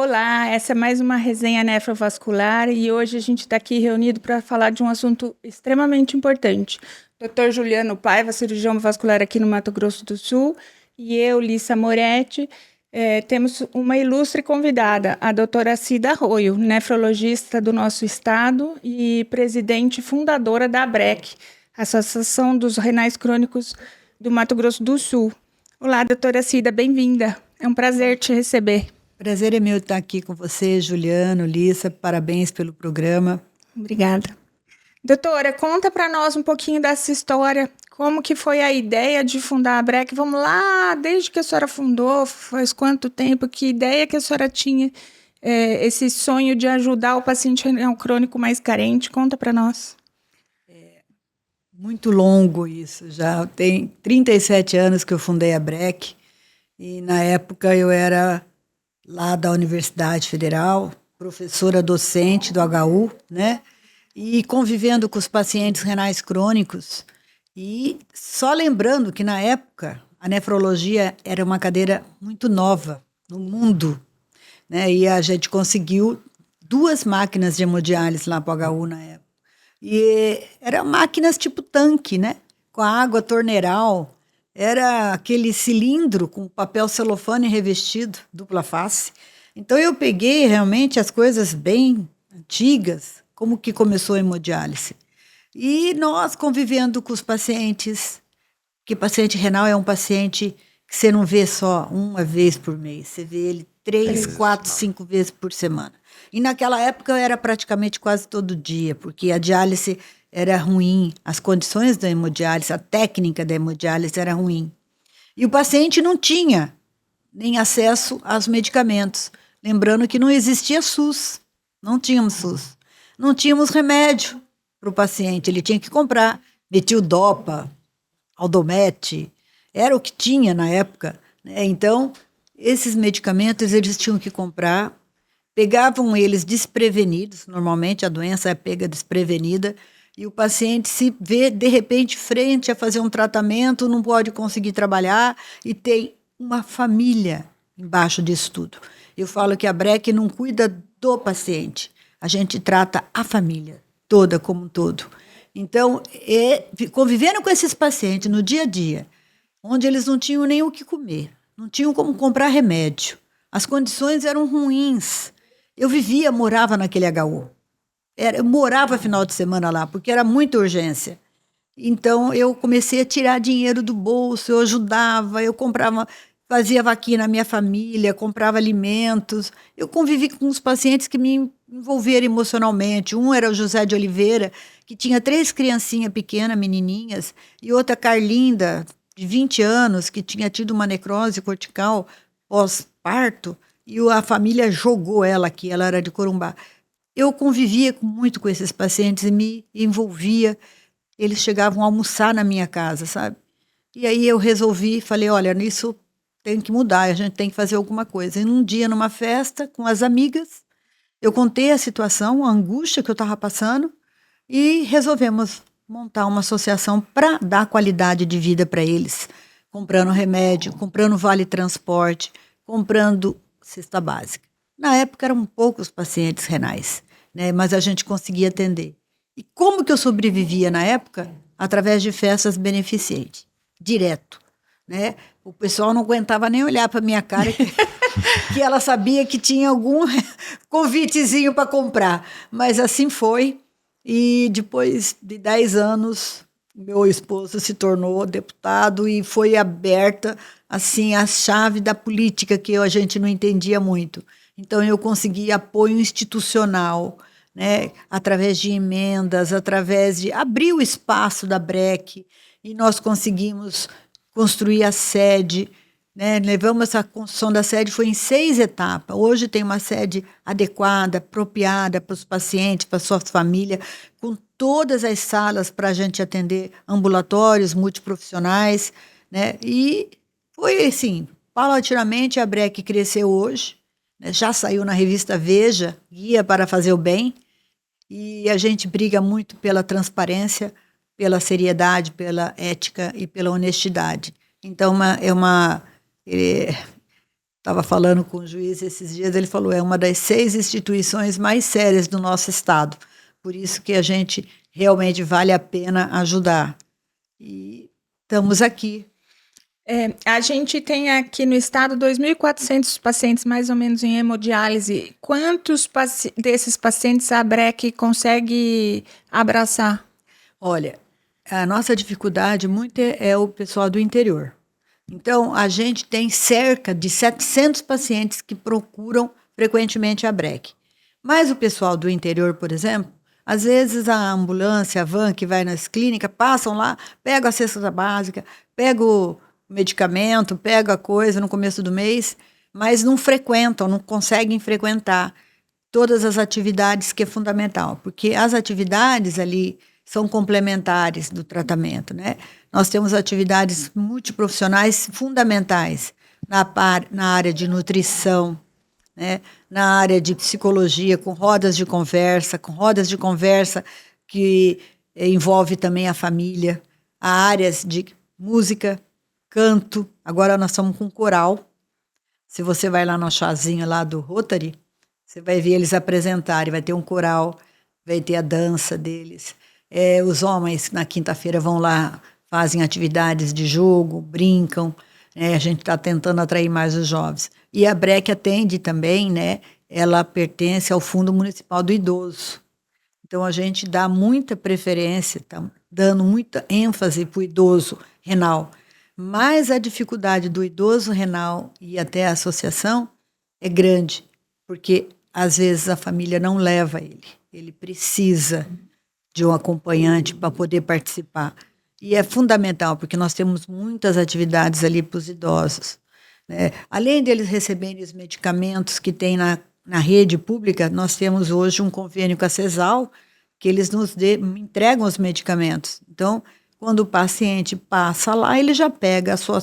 Olá, essa é mais uma resenha nefrovascular e hoje a gente está aqui reunido para falar de um assunto extremamente importante. Dr. Juliano Paiva, cirurgião vascular aqui no Mato Grosso do Sul, e eu, Lissa Moretti, temos uma ilustre convidada, a doutora Cida Arroio, nefrologista do nosso estado e presidente fundadora da ABREC, Associação dos Renais Crônicos do Mato Grosso do Sul. Olá, doutora Cida, bem-vinda. É um prazer te receber. Prazer é meu estar aqui com você, Juliano, Lissa, parabéns pelo programa. Obrigada. Doutora, conta para nós um pouquinho dessa história, como que foi a ideia de fundar a ABREC? Vamos lá, desde que a senhora fundou, faz quanto tempo, que ideia que a senhora tinha, esse sonho de ajudar o paciente renal crônico mais carente? Conta para nós. Muito longo isso, já tem 37 anos que eu fundei a ABREC, e na época eu era lá da Universidade Federal, professora docente do HU, né? E convivendo com os pacientes renais crônicos. E só lembrando que, na época, a nefrologia era uma cadeira muito nova no mundo, né? E a gente conseguiu 2 máquinas de hemodiálise lá para o HU na época. E eram máquinas tipo tanque, né? Com a água torneiral. Era aquele cilindro com papel celofane revestido, dupla face. Então, eu peguei realmente as coisas bem antigas, como que começou a hemodiálise. E nós convivendo com os pacientes, que paciente renal é um paciente que você não vê só uma vez por mês, você vê ele 3, 4, 5 vezes por semana. E naquela época era praticamente quase todo dia, porque a diálise era ruim, as condições da hemodiálise, a técnica da hemodiálise era ruim. E o paciente não tinha nem acesso aos medicamentos. Lembrando que não existia SUS, não tínhamos SUS. Não tínhamos remédio para o paciente, ele tinha que comprar metildopa, Aldomete, era o que tinha na época, né? Então, esses medicamentos eles tinham que comprar, pegavam eles desprevenidos, normalmente a doença é pega desprevenida, e o paciente se vê, de repente, frente a fazer um tratamento, não pode conseguir trabalhar e tem uma família embaixo disso tudo. Eu falo que a ABREC não cuida do paciente, a gente trata a família toda como um todo. Então, convivendo com esses pacientes no dia a dia, onde eles não tinham nem o que comer, não tinham como comprar remédio, as condições eram ruins. Eu morava naquele HU. Eu morava final de semana lá, porque era muita urgência. Então, eu comecei a tirar dinheiro do bolso, eu ajudava, eu comprava, fazia vaquinha na minha família, comprava alimentos. Eu convivi com os pacientes que me envolveram emocionalmente. Um era o José de Oliveira, que tinha 3 criancinhas pequenas, menininhas, e outra Carlinda, de 20 anos, que tinha tido uma necrose cortical pós-parto, e a família jogou ela aqui, ela era de Corumbá. Eu convivia muito com esses pacientes e me envolvia. Eles chegavam a almoçar na minha casa, sabe? E aí eu resolvi, falei, olha, nisso tem que mudar, a gente tem que fazer alguma coisa. E num dia, numa festa, com as amigas, eu contei a situação, a angústia que eu estava passando, e resolvemos montar uma associação para dar qualidade de vida para eles, comprando remédio, comprando vale transporte, comprando cesta básica. Na época eram poucos pacientes renais, né, mas a gente conseguia atender. E como que eu sobrevivia na época? Através de festas beneficentes, direto, né? O pessoal não aguentava nem olhar para minha cara que ela sabia que tinha algum convitezinho para comprar. Mas assim foi. E depois de 10 anos, meu esposo se tornou deputado e foi aberta assim a chave da política que a gente não entendia muito. Então eu consegui apoio institucional, né, através de emendas, através de abrir o espaço da ABREC, e nós conseguimos construir a sede, né? Levamos essa construção da sede, foi em 6 etapas. Hoje tem uma sede adequada, apropriada para os pacientes, para a sua família, com todas as salas para a gente atender ambulatórios, multiprofissionais, né? E foi assim, paulatinamente a ABREC cresceu hoje, né? Já saiu na revista Veja, Guia para Fazer o Bem, e a gente briga muito pela transparência, pela seriedade, pela ética e pela honestidade. Então, estava falando com o juiz esses dias, ele falou, é uma das 6 instituições mais sérias do nosso estado. Por isso que a gente realmente vale a pena ajudar. E estamos aqui. A gente tem aqui no estado 2.400 pacientes mais ou menos em hemodiálise. Quantos desses pacientes a ABREC consegue abraçar? Olha, a nossa dificuldade muito é o pessoal do interior. Então, a gente tem cerca de 700 pacientes que procuram frequentemente a ABREC. Mas o pessoal do interior, por exemplo, às vezes a ambulância, a van que vai nas clínicas, passam lá, pegam a cesta básica, pegam o medicamento, pegam a coisa no começo do mês, mas não frequentam, não conseguem frequentar todas as atividades que é fundamental, porque as atividades ali são complementares do tratamento, né? Nós temos atividades multiprofissionais fundamentais na área de nutrição, né? Na área de psicologia, com rodas de conversa que envolve também a família, há áreas de música, canto, agora nós estamos com coral. Se você vai lá no chazinho lá do Rotary, você vai ver eles apresentarem, vai ter um coral, vai ter a dança deles. Os homens, na quinta-feira, vão lá, fazem atividades de jogo, brincam. A gente está tentando atrair mais os jovens. E a ABREC atende também, né? Ela pertence ao Fundo Municipal do Idoso. Então, a gente dá muita preferência, tá dando muita ênfase para o idoso renal. Mas a dificuldade do idoso renal e até a associação é grande, porque às vezes a família não leva ele. Ele precisa de um acompanhante para poder participar. E é fundamental, porque nós temos muitas atividades ali para os idosos, né? Além deles receberem os medicamentos que tem na rede pública, nós temos hoje um convênio com a CESAL, que eles nos entregam os medicamentos. Então, quando o paciente passa lá, ele já pega a sua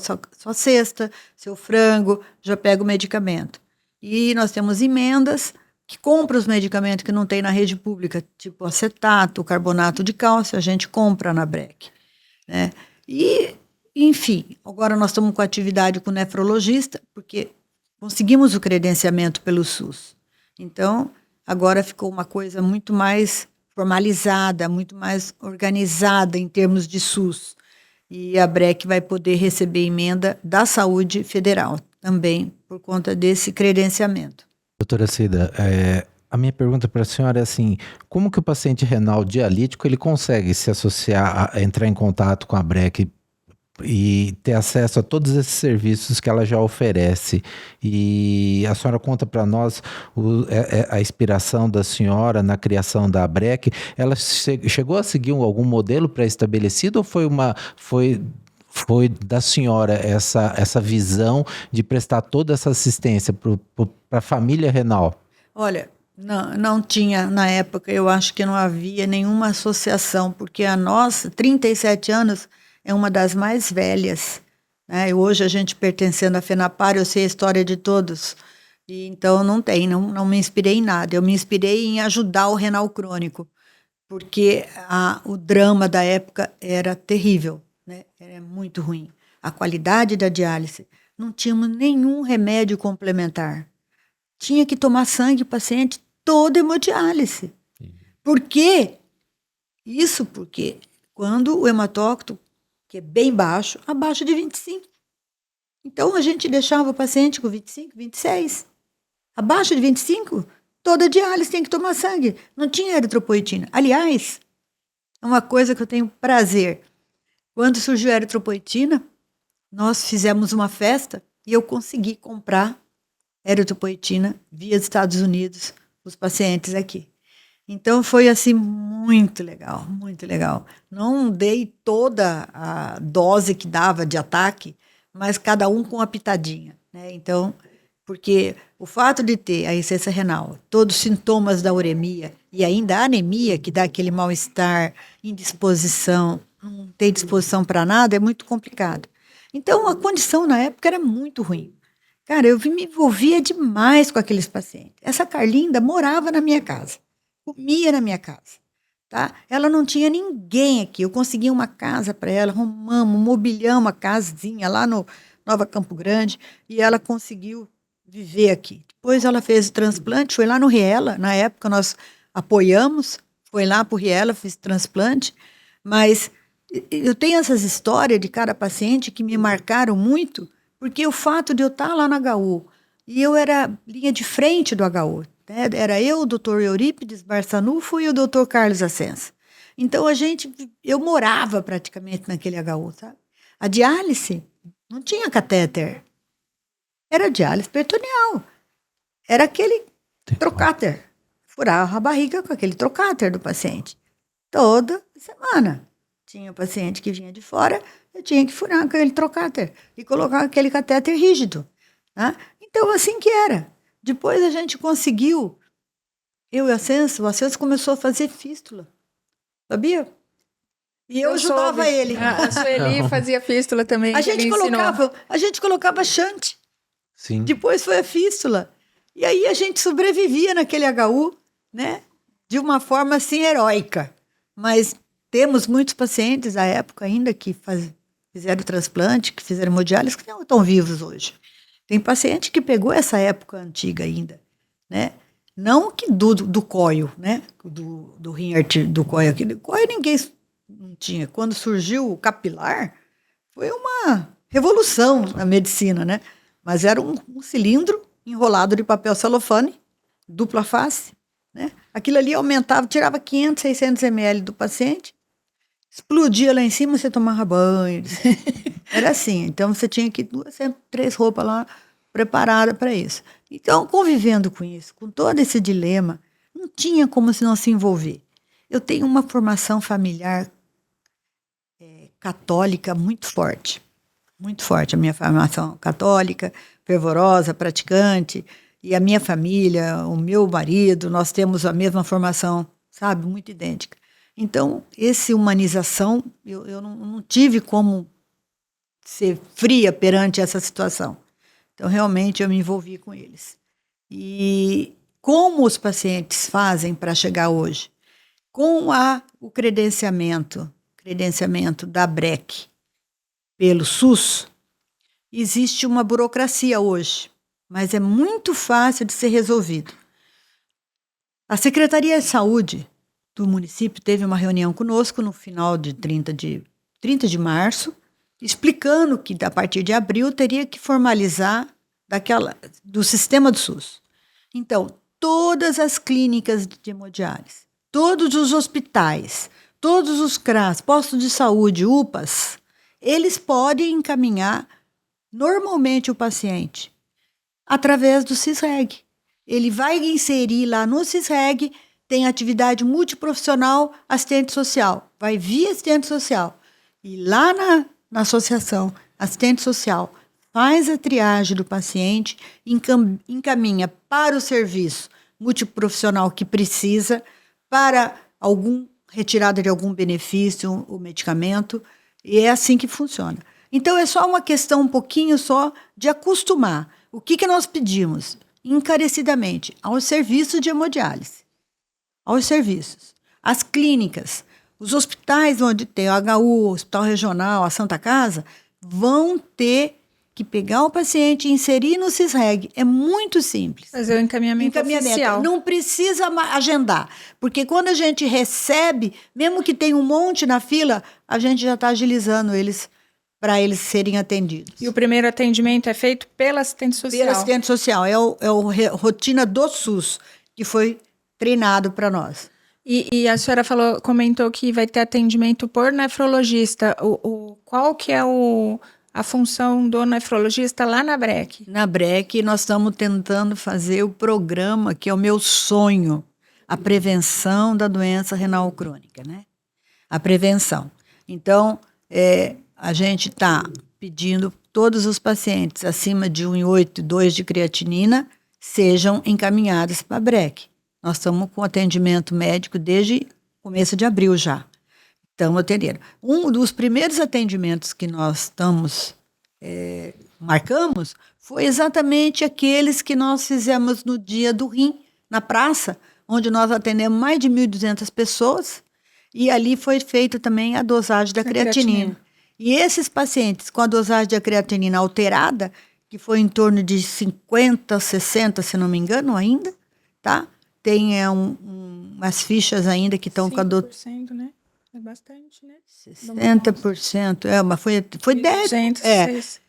cesta, seu frango, já pega o medicamento. E nós temos emendas que compram os medicamentos que não tem na rede pública, tipo acetato, carbonato de cálcio, a gente compra na ABREC, né? E, enfim, agora nós estamos com atividade com o nefrologista, porque conseguimos o credenciamento pelo SUS. Então, agora ficou uma coisa muito mais formalizada, muito mais organizada em termos de SUS. E a ABREC vai poder receber emenda da saúde federal também, por conta desse credenciamento. Doutora Cida, a minha pergunta para a senhora é assim, como que o paciente renal dialítico ele consegue se associar, entrar em contato com a ABREC e ter acesso a todos esses serviços que ela já oferece? E a senhora conta para nós a inspiração da senhora na criação da ABREC. Ela chegou a seguir algum modelo pré-estabelecido ou foi da senhora essa visão de prestar toda essa assistência para a família renal? Olha, não tinha, na época, eu acho que não havia nenhuma associação, porque a nossa, 37 anos, é uma das mais velhas, né? E hoje a gente pertencendo à FENAPAR, eu sei a história de todos, e então não me inspirei em nada, eu me inspirei em ajudar o renal crônico, porque o drama da época era terrível, né? Era muito ruim. A qualidade da diálise, não tínhamos nenhum remédio complementar. Tinha que tomar sangue, paciente, toda hemodiálise. Por quê? Isso porque quando o hematócrito, que é bem baixo, abaixo de 25. Então, a gente deixava o paciente com 25, 26. Abaixo de 25, toda diálise tem que tomar sangue. Não tinha eritropoetina. Aliás, é uma coisa que eu tenho prazer. Quando surgiu a eritropoetina, nós fizemos uma festa e eu consegui comprar eritropoetina via Estados Unidos, os pacientes aqui. Então, foi assim muito legal, muito legal. Não dei toda a dose que dava de ataque, mas cada um com uma pitadinha, né? Então, porque o fato de ter a insuficiência renal, todos os sintomas da uremia e ainda a anemia, que dá aquele mal-estar, indisposição, não ter disposição para nada, é muito complicado. Então, a condição na época era muito ruim. Cara, eu me envolvia demais com aqueles pacientes. Essa Carlinda morava na minha casa, comia na minha casa, tá? Ela não tinha ninguém aqui. Eu consegui uma casa para ela, arrumamos, mobiliamos uma casinha lá no Nova Campo Grande, e ela conseguiu viver aqui. Depois ela fez o transplante, foi lá no Riela, na época nós apoiamos, foi lá para o Riela, fiz transplante, mas eu tenho essas histórias de cada paciente que me marcaram muito, porque o fato de eu estar lá na HU, e eu era linha de frente do HU, né? Era eu, o doutor Eurípides Barçanufo e o doutor Carlos Ascenso. Então, eu morava praticamente naquele HU, sabe? A diálise não tinha catéter, era diálise peritoneal, era aquele trocáter, furava a barriga com aquele trocáter do paciente, toda semana. Tinha um paciente que vinha de fora, eu tinha que furar aquele trocáter e colocar aquele catéter rígido. Né? Então, assim que era. Depois a gente conseguiu, eu e o Ascenso começou a fazer fístula. Sabia? E eu ajudava ele. A Sueli fazia fístula também. A gente colocava shunt. Sim. Depois foi a fístula. E aí a gente sobrevivia naquele HU, né? De uma forma assim heróica. Mas temos muitos pacientes da época ainda que fizeram transplante, que fizeram hemodiálise, que não estão vivos hoje. Tem paciente que pegou essa época antiga ainda, né? Não que do cóio, né? Do rim do cóio aqui. Do cóio ninguém não tinha. Quando surgiu o capilar, foi uma revolução na medicina, né? Mas era um cilindro enrolado de papel celofane, dupla face, né? Aquilo ali aumentava, tirava 500, 600 ml do paciente, explodia lá em cima, você tomava banho. Era assim. Então, você tinha que 2, 3 roupas lá preparadas para isso. Então, convivendo com isso, com todo esse dilema, não tinha como se não se envolver. Eu tenho uma formação familiar católica muito forte. Muito forte. A minha formação católica, fervorosa, praticante. E a minha família, o meu marido, nós temos a mesma formação, sabe? Muito idêntica. Então, essa humanização, eu não tive como ser fria perante essa situação. Então, realmente, eu me envolvi com eles. E como os pacientes fazem para chegar hoje? Com o credenciamento da BREC pelo SUS, existe uma burocracia hoje, mas é muito fácil de ser resolvido. A Secretaria de Saúde do município teve uma reunião conosco no final de 30 de março, explicando que, a partir de abril, teria que formalizar do sistema do SUS. Então, todas as clínicas de hemodiálise, todos os hospitais, todos os CRAS, postos de saúde, UPAs, eles podem encaminhar normalmente o paciente através do CISREG. Ele vai inserir lá no CISREG, tem atividade multiprofissional, assistente social. Vai via assistente social. E lá na associação, assistente social faz a triagem do paciente, encaminha para o serviço multiprofissional que precisa, para retirada de algum benefício, o medicamento, e é assim que funciona. Então, é só uma questão um pouquinho só de acostumar. O que nós pedimos? Encarecidamente, aos serviços de hemodiálise. Aos serviços. As clínicas, os hospitais onde tem o HU, o Hospital Regional, a Santa Casa, vão ter que pegar o paciente e inserir no CISREG. É muito simples. Fazer o encaminhamento oficial. Não precisa agendar, porque quando a gente recebe, mesmo que tenha um monte na fila, a gente já está agilizando eles para eles serem atendidos. E o primeiro atendimento é feito pela assistente social? Pela assistente social. É a rotina do SUS, que foi treinado para nós. E a senhora comentou que vai ter atendimento por nefrologista. Qual que é a função do nefrologista lá na BREC? Na BREC, nós estamos tentando fazer o programa que é o meu sonho, a prevenção da doença renal crônica, né? A prevenção. Então, a gente está pedindo que todos os pacientes acima de 1,8, 2 de creatinina sejam encaminhados para a BREC. Nós estamos com atendimento médico desde começo de abril já. Estamos atendendo. Um dos primeiros atendimentos que nós marcamos foi exatamente aqueles que nós fizemos no dia do rim, na praça, onde nós atendemos mais de 1.200 pessoas, e ali foi feita também a dosagem da creatinina. E esses pacientes com a dosagem da creatinina alterada, que foi em torno de 50, 60, se não me engano, ainda, tá? Tem umas fichas ainda que estão com a doutora. 5%, né? É bastante, né? 60%, mas foi 10%. 206.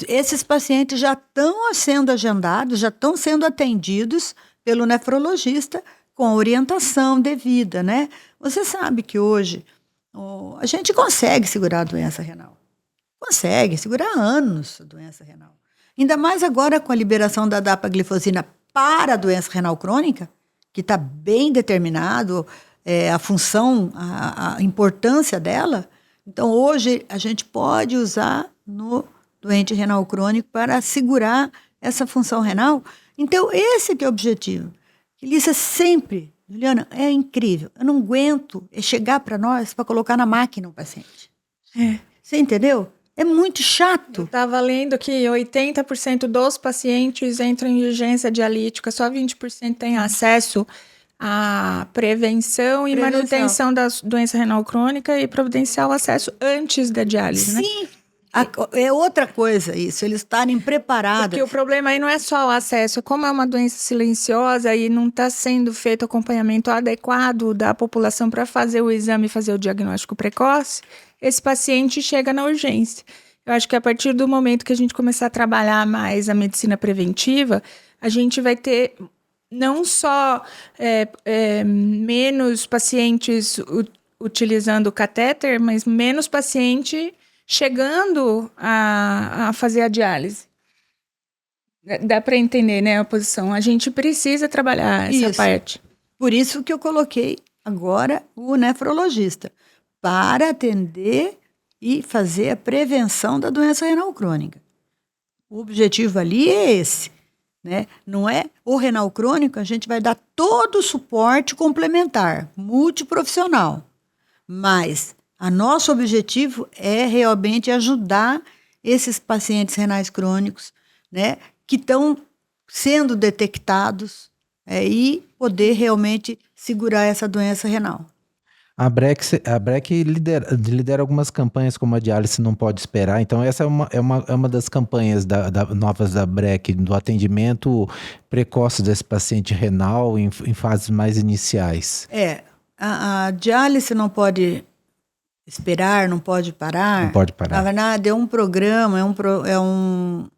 Esses pacientes já estão sendo agendados, já estão sendo atendidos pelo nefrologista com a orientação devida, né? Você sabe que hoje a gente consegue segurar a doença renal. Consegue segurar anos a doença renal. Ainda mais agora com a liberação da dapaglifosina para a doença renal crônica, que está bem determinado a função, a importância dela. Então, hoje, a gente pode usar no doente renal crônico para segurar essa função renal. Então, esse que é o objetivo. Elissa, sempre, Juliana, é incrível. Eu não aguento chegar para nós para colocar na máquina o paciente. Você entendeu? É muito chato. Eu estava lendo que 80% dos pacientes entram em urgência dialítica, só 20% têm acesso à prevenção e manutenção da doença renal crônica e providenciar o acesso antes da diálise, né? Sim. É outra coisa isso, eles estarem preparados. Porque o problema aí não é só o acesso, como é uma doença silenciosa e não está sendo feito acompanhamento adequado da população para fazer o exame e fazer o diagnóstico precoce, esse paciente chega na urgência. Eu acho que a partir do momento que a gente começar a trabalhar mais a medicina preventiva, a gente vai ter não só menos pacientes utilizando o catéter, mas menos paciente chegando a fazer a diálise. Dá para entender, né, a posição. A gente precisa trabalhar essa parte. Por isso que eu coloquei agora o nefrologista, para atender e fazer a prevenção da doença renal crônica. O objetivo ali é esse, né? Não é o renal crônico, a gente vai dar todo o suporte complementar, multiprofissional, mas nosso objetivo é realmente ajudar esses pacientes renais crônicos, né, que estão sendo detectados e poder realmente segurar essa doença renal. A BREC lidera algumas campanhas como a diálise não pode esperar, então essa é uma das campanhas novas da BREC, do atendimento precoce desse paciente renal em fases mais iniciais. A diálise não pode esperar, não pode parar. Não pode parar. Na verdade, é um programa, como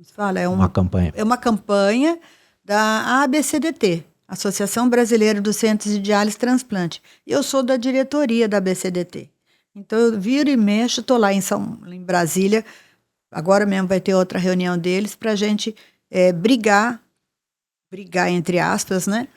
se fala? Uma campanha. É uma campanha da ABCDT, Associação Brasileira dos Centros de Diálise e Transplante. Eu sou da diretoria da ABCDT. Então, eu viro e mexo, estou lá em Brasília, agora mesmo vai ter outra reunião deles para a gente brigar entre aspas, né?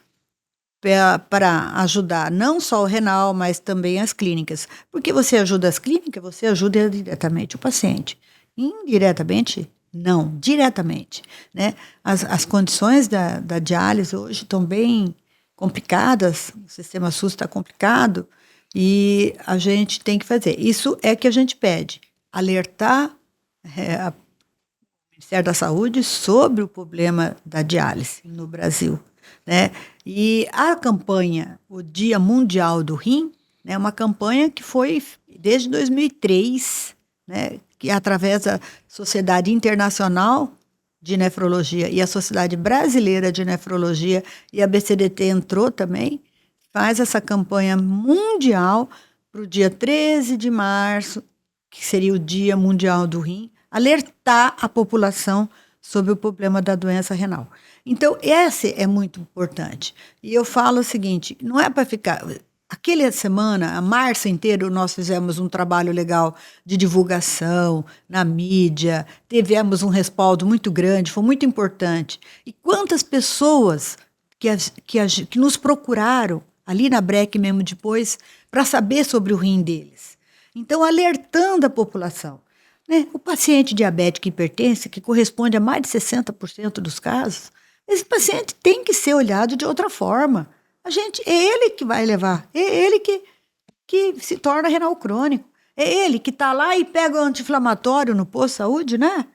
Para ajudar não só o renal, mas também as clínicas. Porque você ajuda as clínicas, você ajuda diretamente o paciente. Indiretamente, não, diretamente. Né? As condições da diálise hoje estão bem complicadas, o sistema SUS está complicado, e a gente tem que fazer. Isso é que a gente pede, alertar o Ministério da Saúde sobre o problema da diálise no Brasil. Né? E a campanha, o Dia Mundial do Rim, é, né, uma campanha que foi desde 2003, né, que através da Sociedade Internacional de Nefrologia e a Sociedade Brasileira de Nefrologia, e a BCDT entrou também, faz essa campanha mundial para o dia 13 de março, que seria o Dia Mundial do Rim, alertar a população sobre o problema da doença renal. Então, esse é muito importante. E eu falo o seguinte, não é para ficar... Aquela semana, a março inteiro, nós fizemos um trabalho legal de divulgação na mídia, tivemos um respaldo muito grande, foi muito importante. E quantas pessoas que nos procuraram, ali na BREC mesmo depois, para saber sobre o rim deles. Então, alertando a população. Né? O paciente diabético hipertenso, que corresponde a mais de 60% dos casos, esse paciente tem que ser olhado de outra forma. É ele que vai levar, é ele que se torna renal crônico. É ele que está lá e pega o anti-inflamatório no posto de saúde, né?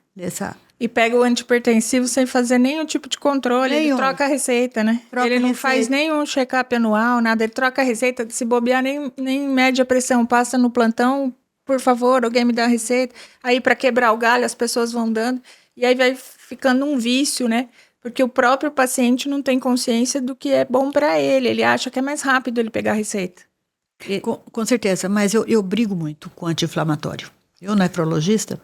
E pega o antihipertensivo sem fazer nenhum tipo de controle, ele troca a receita, né? Ele não faz nenhum check-up anual, nada, ele troca a receita, se bobear, nem mede a pressão, passa no plantão, por favor, alguém me dá a receita. Aí, para quebrar o galho, as pessoas vão dando. E aí vai ficando um vício, né? Porque o próprio paciente não tem consciência do que é bom para ele. Ele acha que é mais rápido ele pegar a receita. Com certeza, mas eu brigo muito com anti-inflamatório. Eu, nefrologista,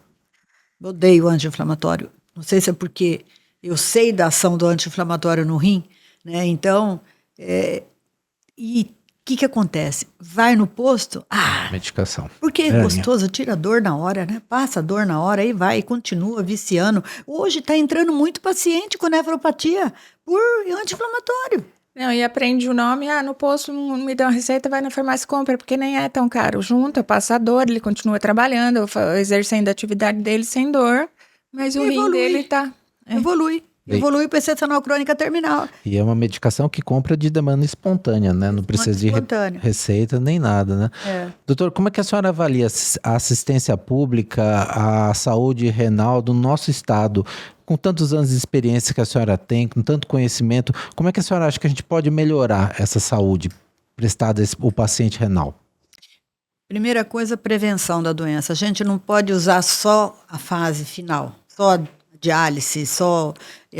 odeio anti-inflamatório. Não sei se é porque eu sei da ação do anti-inflamatório no rim, né? Então, e o que acontece? Vai no posto, Medicação. porque é gostoso, tira a dor na hora, né? Passa a dor na hora, aí vai e continua viciando. Hoje está entrando muito paciente com nefropatia por anti-inflamatório. Não, e aprende o nome, no posto não me dá uma receita, vai na farmácia e compra, porque nem é tão caro. Junta, passa a dor, ele continua trabalhando, exercendo a atividade dele sem dor, mas o rim dele tá... Evolui para excepcional crônica terminal. E é uma medicação que compra de demanda espontânea, né? Não precisa de receita nem nada, né? Doutor, como é que a senhora avalia a assistência pública, a saúde renal do nosso estado? Com tantos anos de experiência que a senhora tem, com tanto conhecimento, como é que a senhora acha que a gente pode melhorar essa saúde prestada ao paciente renal? Primeira coisa, prevenção da doença. A gente não pode usar só a fase final, só a diálise,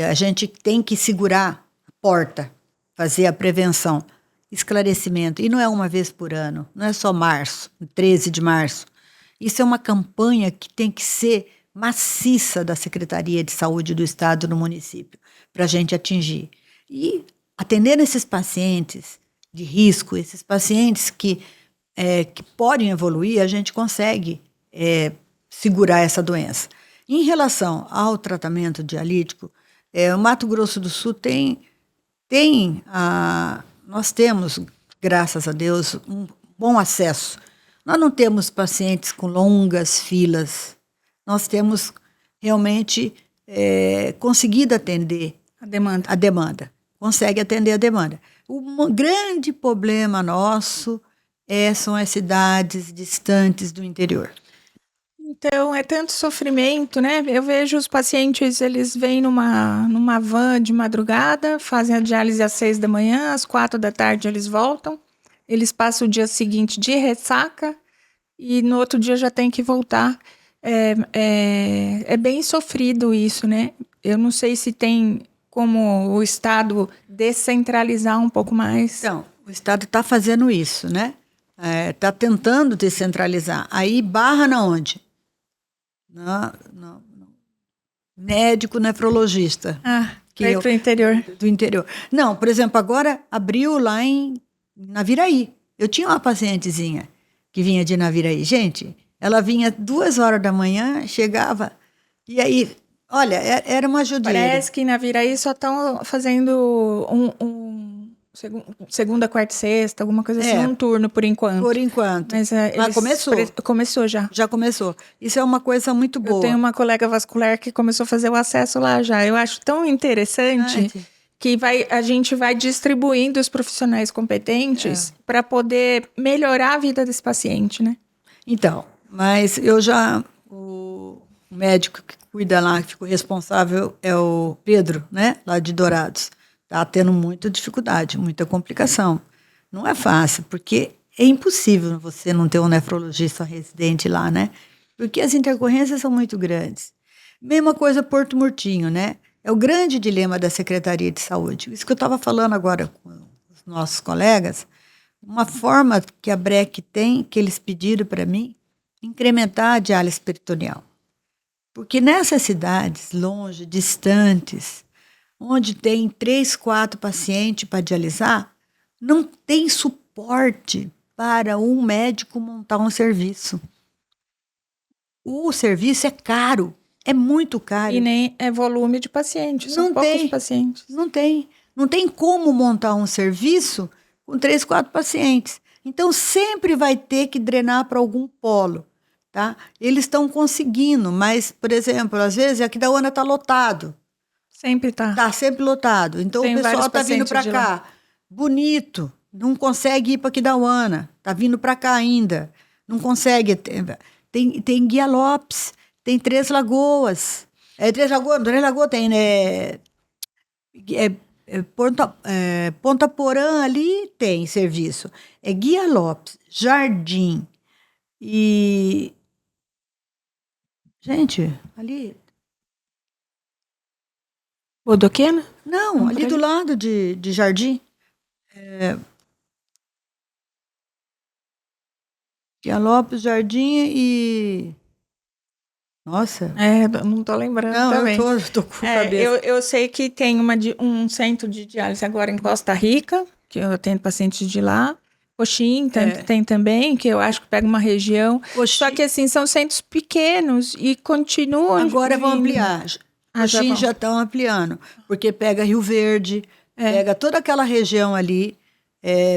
a gente tem que segurar a porta, fazer a prevenção, esclarecimento. E não é uma vez por ano, não é só março, 13 de março. Isso é uma campanha que tem que ser maciça da Secretaria de Saúde do Estado no município, para a gente atingir. E atendendo esses pacientes de risco, esses pacientes que podem evoluir, a gente consegue segurar essa doença. Em relação ao tratamento dialítico, o Mato Grosso do Sul nós temos, graças a Deus, um bom acesso. Nós não temos pacientes com longas filas, nós temos realmente conseguido atender a demanda. Consegue atender a demanda. O grande problema nosso são as cidades distantes do interior. Então, é tanto sofrimento, né? Eu vejo os pacientes, eles vêm numa van de madrugada, fazem a diálise às 6 da manhã, às 4 da tarde eles voltam, eles passam o dia seguinte de ressaca e no outro dia já tem que voltar. É bem sofrido isso, né? Eu não sei se tem como o Estado descentralizar um pouco mais. Então, o Estado está fazendo isso, né? Está tentando descentralizar. Aí barra na onde? No médico nefrologista. Que para o interior. Do interior. Não, por exemplo, agora abriu lá em Naviraí. Eu tinha uma pacientezinha que vinha de Naviraí. Gente, ela vinha 2 horas da manhã, chegava, e aí, olha, era uma judiaria. Parece que em Naviraí só estão fazendo segunda, quarta e sexta, alguma coisa assim, um turno por enquanto. Por enquanto. Mas começou. Começou já. Já começou. Isso é uma coisa muito boa. Eu tenho uma colega vascular que começou a fazer o acesso lá já. Eu acho tão interessante que a gente vai distribuindo os profissionais competentes para poder melhorar a vida desse paciente, né? Então, mas o médico que cuida lá, que ficou responsável, é o Pedro, né? Lá de Dourados. Está tendo muita dificuldade, muita complicação. Não é fácil, porque é impossível você não ter um nefrologista residente lá, né? Porque as intercorrências são muito grandes. Mesma coisa Porto Murtinho, né? É o grande dilema da Secretaria de Saúde. Isso que eu estava falando agora com os nossos colegas, uma forma que a BREC tem, que eles pediram para mim, incrementar a diálise peritoneal. Porque nessas cidades, longe, distantes, onde tem 3, 4 pacientes para dialisar, não tem suporte para um médico montar um serviço. O serviço é caro, é muito caro. E nem é volume de pacientes, são poucos pacientes. Não tem como montar um serviço com 3, 4 pacientes. Então, sempre vai ter que drenar para algum polo. Tá? Eles estão conseguindo, mas, por exemplo, às vezes aqui da UANA está lotado. Sempre está. Está sempre lotado. Então, o pessoal está vindo para cá. Bonito. Não consegue ir para Aquidauana. Está vindo para cá ainda. Não consegue. Tem Guia Lopes. Tem Três Lagoas. Três Lagoas tem, né? Ponta Porã ali tem serviço. Guia Lopes, Jardim e Gente, ali... Bodoquena? Não, Não, ali por do aí. lado de Jardim. Tinha Lopes, Jardim e... Nossa, Não tô lembrando não, eu também. tô com Eu, cabeça. eu sei que tem um centro de diálise agora em Costa Rica, que eu atendo pacientes de lá. Coxim É, tem também, que eu acho que pega uma região. Só Coxim, que, assim, são centros pequenos e continuam agora vão vindo. ampliar. Ah, já Coxim vão. já estão ampliando, porque pega Rio Verde, É. pega toda aquela região ali,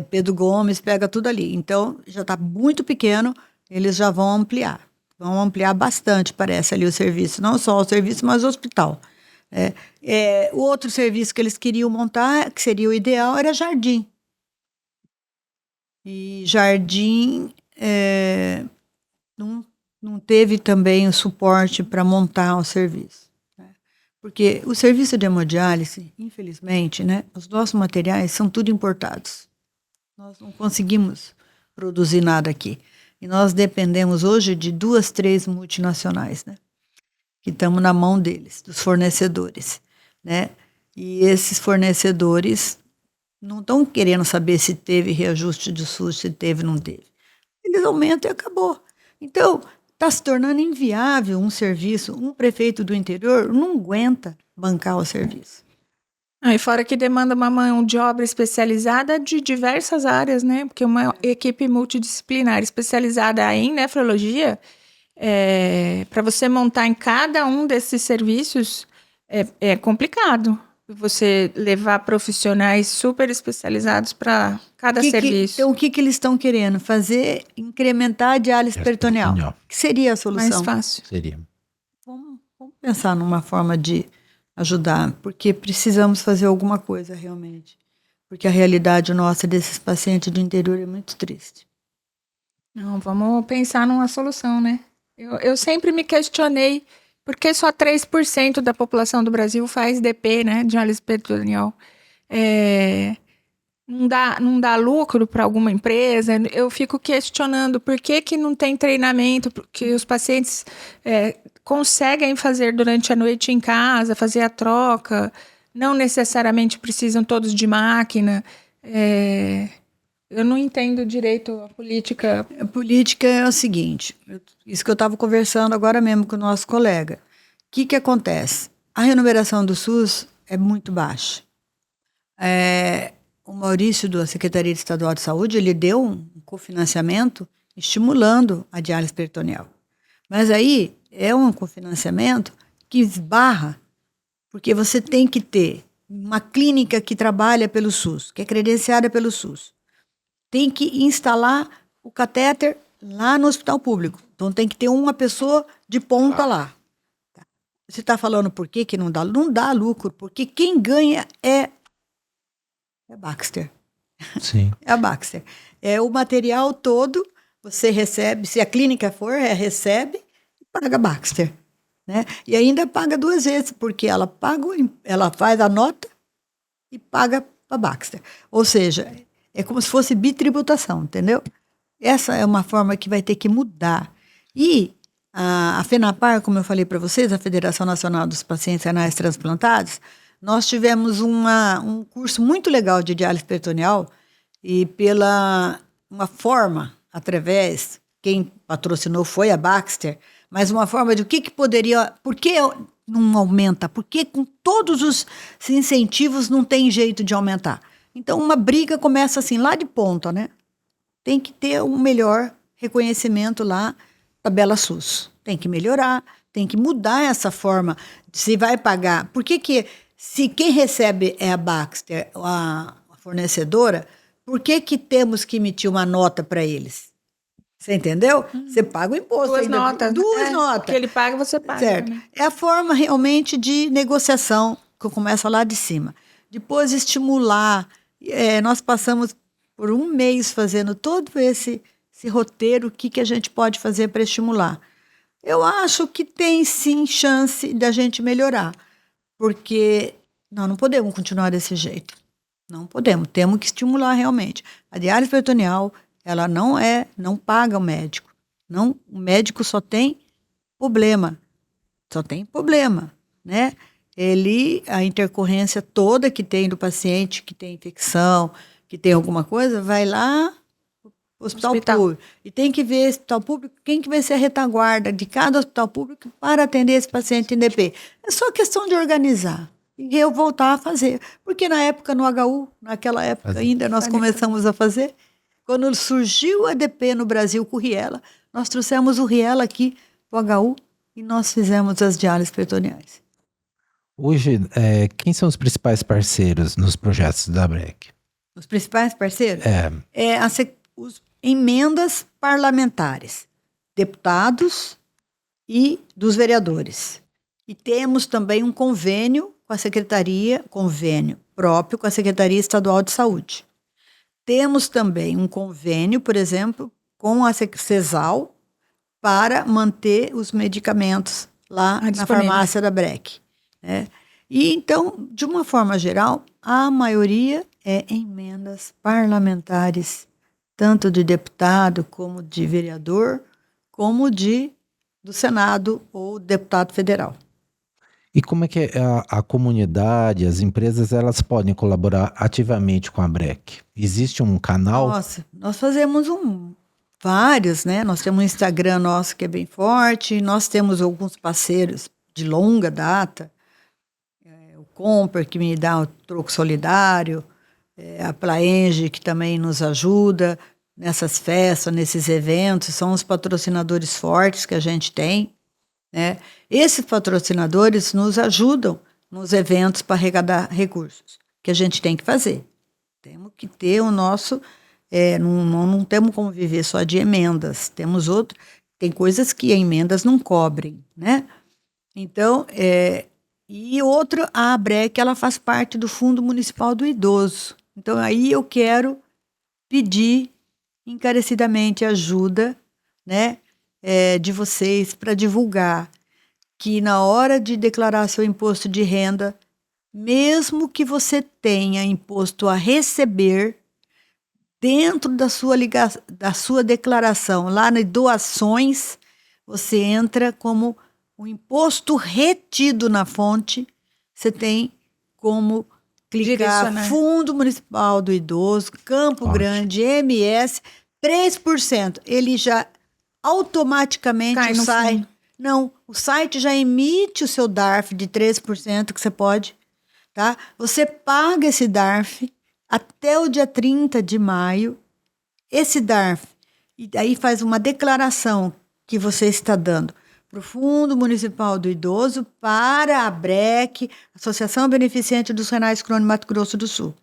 Pedro Gomes, pega tudo ali. Então, já está muito pequeno, eles já vão ampliar. Vão ampliar bastante, parece, ali o serviço. Não só o serviço, mas o hospital. O outro serviço que eles queriam montar, que seria o ideal, era Jardim. E Jardim não, não teve também o suporte para montar o serviço. Porque o serviço de hemodiálise, infelizmente, né, os nossos materiais são tudo importados. Nós não conseguimos produzir nada aqui. E nós dependemos hoje de 2, 3 multinacionais, né, que estamos na mão deles, dos fornecedores. Né? E esses fornecedores não estão querendo saber se teve reajuste de SUS, se teve ou não teve. Eles aumentam e acabou. Então, está se tornando inviável um serviço. Um prefeito do interior não aguenta bancar o serviço. E fora que demanda uma mão de obra especializada de diversas áreas, né? Porque uma equipe multidisciplinar especializada em nefrologia, para você montar em cada um desses serviços, é complicado. Você levar profissionais super especializados para cada serviço. Então, o que eles estão querendo? Fazer, incrementar a diálise peritoneal. Que seria a Mais solução? fácil. Seria. Vamos pensar numa forma de ajudar, porque precisamos fazer alguma coisa realmente. Porque a realidade nossa desses pacientes do interior é muito triste. Não, vamos pensar numa solução, né? Eu sempre me questionei por que só 3% da população do Brasil faz DP, né? Diálise peritoneal. Não dá lucro para alguma empresa. Eu fico questionando por que não tem treinamento, que os pacientes conseguem fazer durante a noite em casa, fazer a troca, não necessariamente precisam todos de máquina. Eu não entendo direito a política. A política é o seguinte, isso que eu estava conversando agora mesmo com o nosso colega. O que acontece? A remuneração do SUS é muito baixa. O Maurício, da Secretaria Estadual de Saúde, ele deu um cofinanciamento estimulando a diálise peritoneal. Mas aí é um cofinanciamento que esbarra, porque você tem que ter uma clínica que trabalha pelo SUS, que é credenciada pelo SUS. Tem que instalar o catéter lá no hospital público. Então tem que ter uma pessoa de ponta lá. Você está falando por que não dá? Não dá lucro, porque quem ganha é Baxter. Sim. É a Baxter. É o material todo, você recebe, se a clínica for, recebe e paga Baxter. Né? E ainda paga 2 vezes, porque ela faz a nota e paga para Baxter. Ou seja, é como se fosse bitributação, entendeu? Essa é uma forma que vai ter que mudar. E a FENAPAR, como eu falei para vocês, a Federação Nacional dos Pacientes Renais Transplantados, nós tivemos um curso muito legal de diálise peritoneal e pela uma forma, através, quem patrocinou foi a Baxter, mas uma forma de o que poderia, por que não aumenta, por que com todos os incentivos não tem jeito de aumentar. Então uma briga começa assim, lá de ponta, né? Tem que ter um melhor reconhecimento lá, tabela SUS. Tem que melhorar, tem que mudar essa forma, se vai pagar, por que se quem recebe é a Baxter, a fornecedora, por que temos que emitir uma nota para eles? Você entendeu? Você paga o imposto. Duas ainda. notas. Duas notas. Que ele paga, você paga. Certo. Também. É a forma realmente de negociação, que começa lá de cima. Depois estimular. Nós passamos por 1 mês fazendo todo esse roteiro, o que a gente pode fazer para estimular. Eu acho que tem sim chance da gente melhorar. Porque nós não podemos continuar desse jeito. Não podemos. Temos que estimular realmente. A diálise peritoneal, ela não paga o médico. Não, o médico só tem problema. só tem problema, né? A intercorrência toda que tem do paciente, que tem infecção, que tem alguma coisa, vai lá no hospital público. E tem que ver hospital público, quem que vai ser a retaguarda de cada hospital público para atender esse paciente em DP. É só questão de organizar. E eu voltar a fazer. Porque na época, no HU, naquela época ainda, nós começamos a fazer. Quando surgiu a DP no Brasil com o Riela, nós trouxemos o Riela aqui para o HU e nós fizemos as diálises peritoneais. Hoje, quem são os principais parceiros nos projetos da ABREC? Os principais parceiros? Os emendas parlamentares, deputados e dos vereadores. E temos também um convênio com a Secretaria, convênio próprio com a Secretaria Estadual de Saúde. Temos também um convênio, por exemplo, com a CESAL para manter os medicamentos lá na farmácia da ABREC. Né? E então, de uma forma geral, a maioria é emendas parlamentares, tanto de deputado como de vereador, como do Senado ou deputado federal. E como é que a comunidade, as empresas, elas podem colaborar ativamente com a ABREC? Existe um canal? Nossa, nós fazemos vários, né? Nós temos um Instagram nosso que é bem forte, nós temos alguns parceiros de longa data, o Comper, que me dá o troco solidário, a Plaenge, que também nos ajuda nessas festas, nesses eventos, são os patrocinadores fortes que a gente tem. Né? Esses patrocinadores nos ajudam nos eventos para arrecadar recursos, que a gente tem que fazer. Temos que ter o nosso... não temos como viver só de emendas. Temos tem coisas que emendas não cobrem. Né? Então, e outro, a ABREC, ela faz parte do Fundo Municipal do Idoso. Então, aí eu quero pedir encarecidamente ajuda, né? De vocês para divulgar que na hora de declarar seu imposto de renda, mesmo que você tenha imposto a receber, dentro da sua declaração, lá nas doações, você entra como o imposto retido na fonte, você tem como clicar Fundo Municipal do Idoso, Campo Grande, MS, 3%. Ele já automaticamente o site já emite o seu DARF de 3% que você pode, tá? Você paga esse DARF até o dia 30 de maio, esse DARF, e daí faz uma declaração que você está dando para o Fundo Municipal do Idoso, para a ABREC, Associação Beneficente dos Renais Crônicos Mato Grosso do Sul.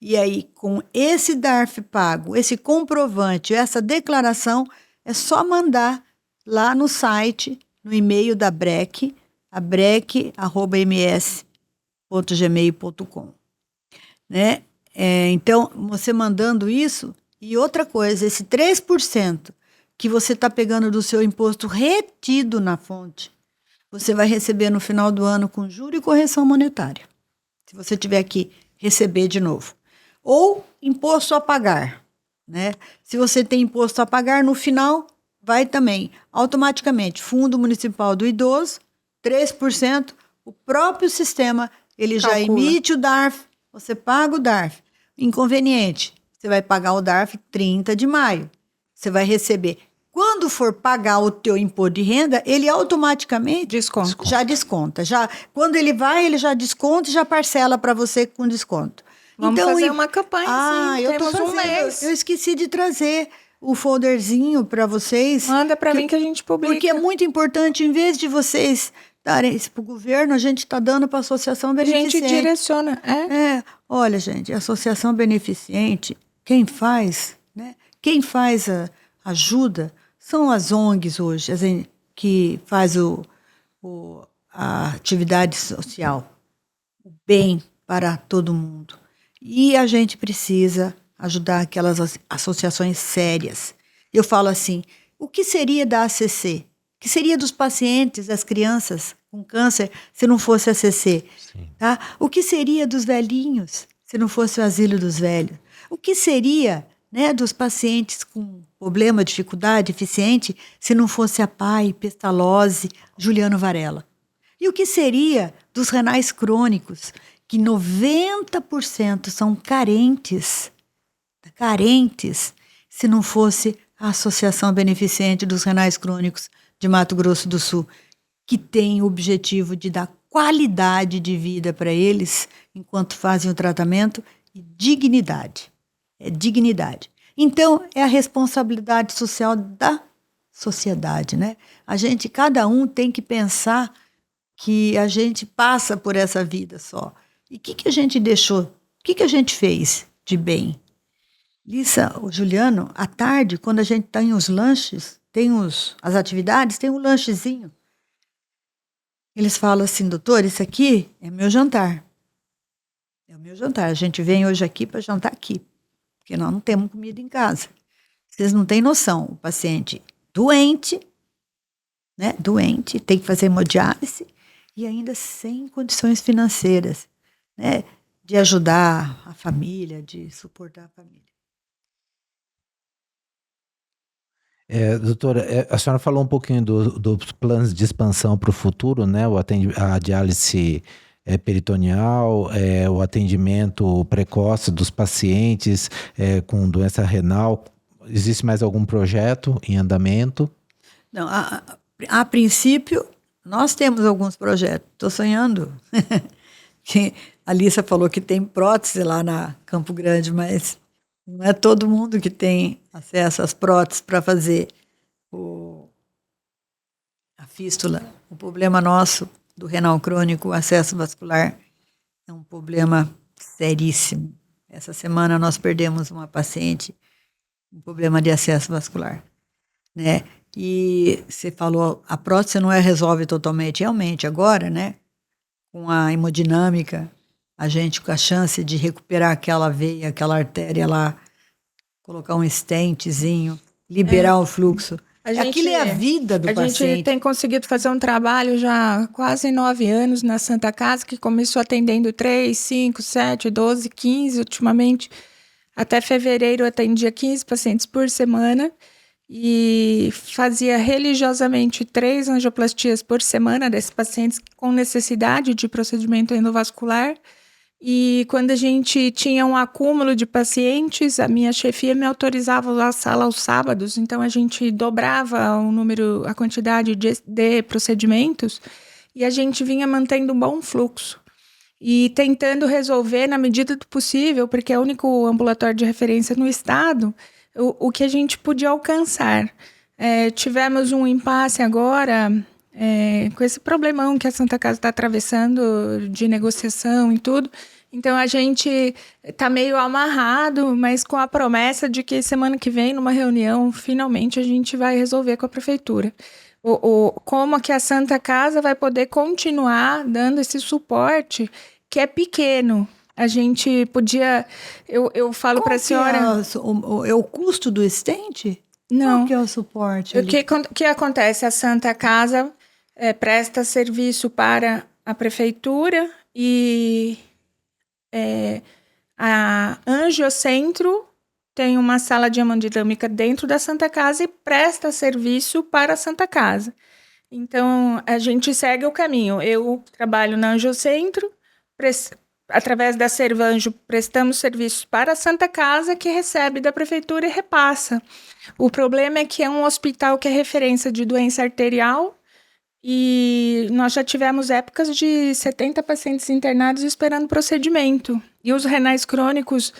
E aí, com esse DARF pago, esse comprovante, essa declaração, é só mandar lá no site, no e-mail da ABREC, abrec@ms.gmail.com. Né? Então, você mandando isso, e outra coisa, esse 3% que você está pegando do seu imposto retido na fonte, você vai receber no final do ano com juro e correção monetária, se você tiver que receber de novo. Ou imposto a pagar. Né? Se você tem imposto a pagar, no final vai também, automaticamente, Fundo Municipal do Idoso, 3%, o próprio sistema, ele já emite o DARF, você paga o DARF. Inconveniente, você vai pagar o DARF 30 de maio. Você vai receber. Quando for pagar o teu imposto de renda, ele automaticamente já desconta. Quando ele já desconta e já parcela para você com desconto. Vamos fazer uma campanha, sim. Temos um mês. Eu esqueci de trazer o folderzinho para vocês. Manda para mim que a gente publica. Porque é muito importante, em vez de vocês darem isso para o governo, a gente está dando para a Associação Beneficente. A gente direciona. Olha, gente, a Associação Beneficente, quem faz, né? Quem faz a ajuda são as ONGs hoje, que faz a atividade social, o bem para todo mundo. E a gente precisa ajudar aquelas associações sérias. Eu falo assim, o que seria da ACC? O que seria dos pacientes, das crianças com câncer, se não fosse a ACC? Tá? O que seria dos velhinhos, se não fosse o Asilo dos Velhos? O que seria, né, dos pacientes com problema, dificuldade, deficiente, se não fosse a PAI, Pestalozzi, Juliano Varela? E o que seria dos renais crônicos, que 90% são carentes, se não fosse a Associação Beneficente dos Renais Crônicos de Mato Grosso do Sul, que tem o objetivo de dar qualidade de vida para eles enquanto fazem o tratamento e dignidade. É dignidade. Então, é a responsabilidade social da sociedade, né? Cada um tem que pensar que a gente passa por essa vida só. E o que a gente deixou? O que a gente fez de bem? Lissa, o Juliano, à tarde, quando a gente tem os lanches, as atividades, tem um lanchezinho. Eles falam assim, doutor, isso aqui é meu jantar. É o meu jantar. A gente vem hoje aqui para jantar aqui, porque nós não temos comida em casa. Vocês não têm noção. O paciente doente, né? Doente, tem que fazer hemodiálise e ainda sem condições financeiras, né? De ajudar a família, de suportar a família. Doutora, a senhora falou um pouquinho dos planos de expansão para o futuro, né? A diálise peritoneal, o atendimento precoce dos pacientes com doença renal. Existe mais algum projeto em andamento? Não, a princípio, nós temos alguns projetos. Estou sonhando. A Alissa falou que tem prótese lá na Campo Grande, mas não é todo mundo que tem acesso às próteses para fazer a fístula. O problema nosso do renal crônico, o acesso vascular, é um problema seríssimo. Essa semana nós perdemos uma paciente com problema de acesso vascular, né? E você falou, a prótese não resolve totalmente. Realmente, agora, né? Com a hemodinâmica, a gente com a chance de recuperar aquela veia, aquela artéria lá, colocar um stentzinho, liberar o fluxo. Aquilo é a vida do paciente. A gente tem conseguido fazer um trabalho já há quase 9 anos na Santa Casa, que começou atendendo 3, 5, 7, 12, 15 ultimamente. Até fevereiro eu atendia 15 pacientes por semana e fazia religiosamente 3 angioplastias por semana desses pacientes com necessidade de procedimento endovascular. E quando a gente tinha um acúmulo de pacientes, a minha chefia me autorizava a usar a sala aos sábados, então a gente dobrava a quantidade de procedimentos e a gente vinha mantendo um bom fluxo. E tentando resolver na medida do possível, porque é o único ambulatório de referência no estado, o que a gente podia alcançar. Tivemos um impasse agora com esse problemão que a Santa Casa está atravessando de negociação e tudo. Então, a gente está meio amarrado, mas com a promessa de que semana que vem, numa reunião, finalmente a gente vai resolver com a prefeitura. Como que a Santa Casa vai poder continuar dando esse suporte que é pequeno. A gente podia... Eu falo para a senhora... É o custo do stent? Não. Qual que é o suporte? O que acontece? A Santa Casa presta serviço para a prefeitura e a Angiocentro tem uma sala de hemodinâmica dentro da Santa Casa e presta serviço para a Santa Casa. Então, a gente segue o caminho. Eu trabalho na Angiocentro, através da Servanjo, prestamos serviços para a Santa Casa, que recebe da prefeitura e repassa. O problema é que é um hospital que é referência de doença arterial e nós já tivemos épocas de 70 pacientes internados esperando procedimento. E os renais crônicos,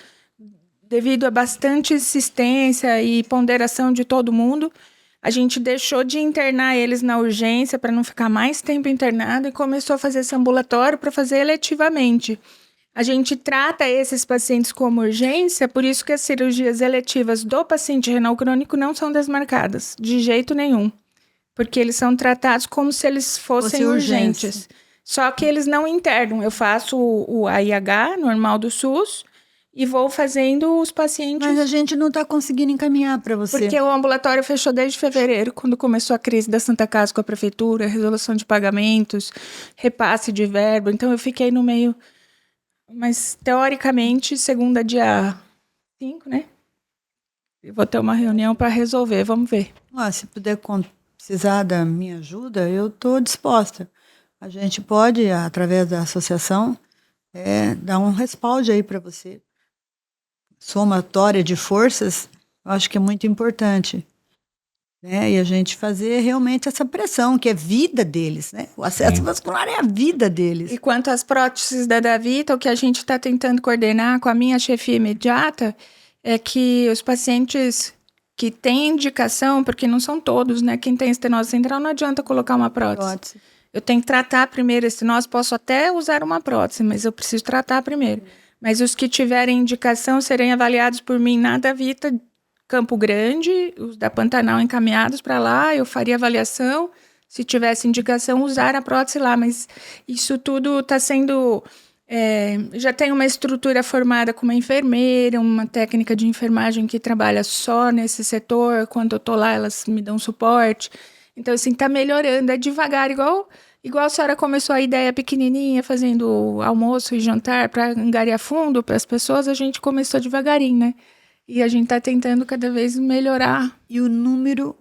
devido a bastante insistência e ponderação de todo mundo, a gente deixou de internar eles na urgência para não ficar mais tempo internado e começou a fazer esse ambulatório para fazer eletivamente. A gente trata esses pacientes como urgência, por isso que as cirurgias eletivas do paciente renal crônico não são desmarcadas, de jeito nenhum. Porque eles são tratados como se eles fossem urgentes. Só que eles não internam. Eu faço o AIH normal do SUS e vou fazendo os pacientes... Mas a gente não está conseguindo encaminhar para você. Porque o ambulatório fechou desde fevereiro, quando começou a crise da Santa Casa com a prefeitura, resolução de pagamentos, repasse de verba. Então, eu fiquei no meio... Mas, teoricamente, segunda, dia 5, né? Eu vou ter uma reunião para resolver, vamos ver. Se puder precisar da minha ajuda, eu estou disposta. a gente pode, através da associação, dar um respaldo aí para você. Somatória de forças, eu acho que é muito importante. Né? E a gente fazer realmente essa pressão, que é vida deles, né? O acesso vascular é a vida deles. E quanto às próteses da Davita, o que a gente está tentando coordenar com a minha chefia imediata é que os pacientes que têm indicação, porque não são todos, né? Quem tem estenose central não adianta colocar uma prótese. Eu tenho que tratar primeiro a estenose, posso até usar uma prótese, mas eu preciso tratar primeiro. Mas os que tiverem indicação serem avaliados por mim na Davita Campo Grande, os da Pantanal encaminhados para lá, eu faria avaliação, se tivesse indicação, usar a prótese lá, mas isso tudo está sendo... já tem uma estrutura formada com uma enfermeira, uma técnica de enfermagem que trabalha só nesse setor, quando eu estou lá elas me dão suporte, então assim, está melhorando, é devagar, igual a senhora começou a ideia pequenininha, fazendo almoço e jantar para angariar fundo para as pessoas, a gente começou devagarinho, né? E a gente está tentando cada vez melhorar. E o número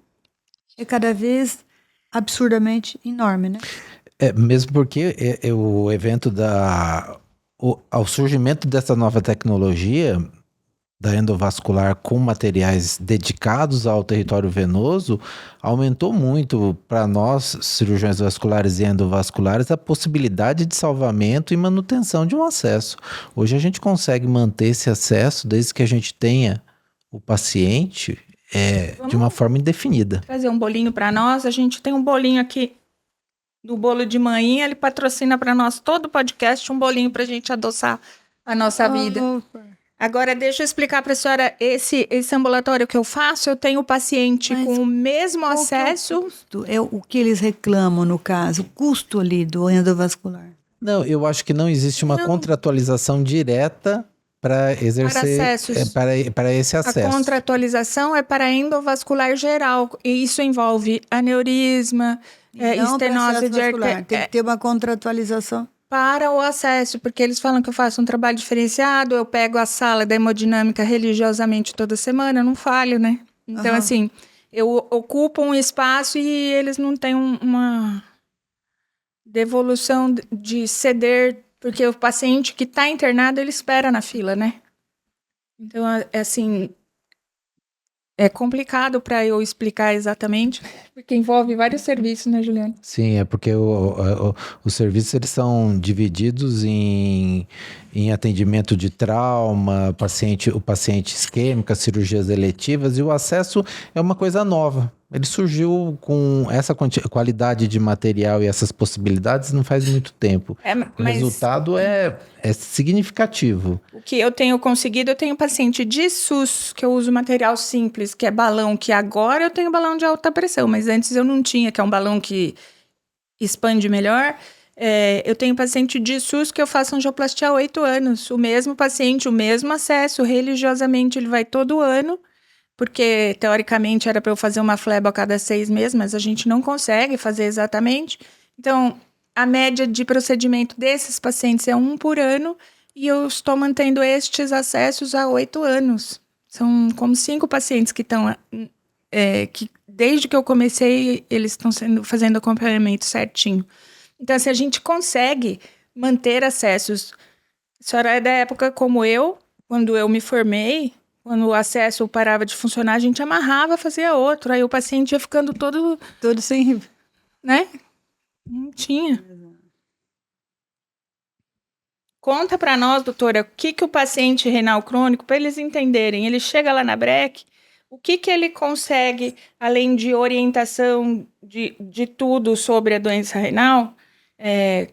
é cada vez absurdamente enorme, né? Mesmo porque o evento ao surgimento dessa nova tecnologia da endovascular com materiais dedicados ao território venoso, aumentou muito para nós, cirurgiões vasculares e endovasculares, a possibilidade de salvamento e manutenção de um acesso. Hoje a gente consegue manter esse acesso desde que a gente tenha o paciente de uma forma indefinida. Fazer um bolinho para nós, a gente tem um bolinho aqui do bolo de manhã, ele patrocina para nós todo o podcast, um bolinho para a gente adoçar a nossa vida. Agora, deixa eu explicar para a senhora, esse ambulatório que eu faço, eu tenho o paciente com o mesmo acesso... É o que eles reclamam, no caso, o custo ali do endovascular. Não, eu acho que não existe uma contratualização direta para exercer... Para esse acesso. A contratualização é para endovascular geral, e isso envolve aneurisma, estenose de artéria. Tem que ter uma contratualização. Para o acesso, porque eles falam que eu faço um trabalho diferenciado, eu pego a sala da hemodinâmica religiosamente toda semana, eu não falho, né? Então, assim, eu ocupo um espaço e eles não têm uma devolução de ceder, porque o paciente que está internado, ele espera na fila, né? Então, assim, é complicado para eu explicar exatamente, porque envolve vários serviços, né, Juliana? Sim, é porque os serviços eles são divididos em atendimento de trauma, o paciente isquêmico, cirurgias eletivas, e o acesso é uma coisa nova. Ele surgiu com essa qualidade de material e essas possibilidades não faz muito tempo. O resultado é significativo. O que eu tenho conseguido, eu tenho paciente de SUS, que eu uso material simples, que é balão, que agora eu tenho balão de alta pressão, mas antes eu não tinha, que é um balão que expande melhor. Eu tenho paciente de SUS que eu faço angioplastia há 8 anos. O mesmo paciente, o mesmo acesso, religiosamente ele vai todo ano, porque teoricamente era para eu fazer uma flebo a cada 6 meses, mas a gente não consegue fazer exatamente. Então, a média de procedimento desses pacientes é 1 por ano e eu estou mantendo estes acessos há 8 anos. São como 5 pacientes que estão... que desde que eu comecei, eles estão fazendo acompanhamento certinho. Então, assim, a gente consegue manter acessos. A senhora é da época como eu, quando eu me formei... Quando o acesso parava de funcionar, a gente amarrava, fazia outro. Aí o paciente ia ficando todo sem... Né? Não tinha. Conta para nós, doutora, o que o paciente renal crônico, para eles entenderem, ele chega lá na BREC, o que ele consegue, além de orientação de tudo sobre a doença renal...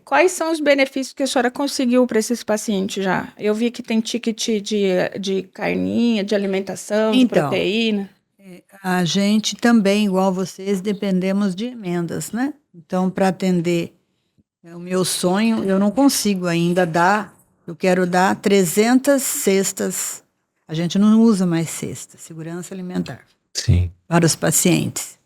quais são os benefícios que a senhora conseguiu para esses pacientes já? Eu vi que tem ticket de carninha, de alimentação, de proteína. A gente também, igual vocês, dependemos de emendas, né? Então, para atender o meu sonho, eu não consigo ainda dar, eu quero dar 300 cestas. A gente não usa mais cesta, segurança alimentar. Sim. Para os pacientes.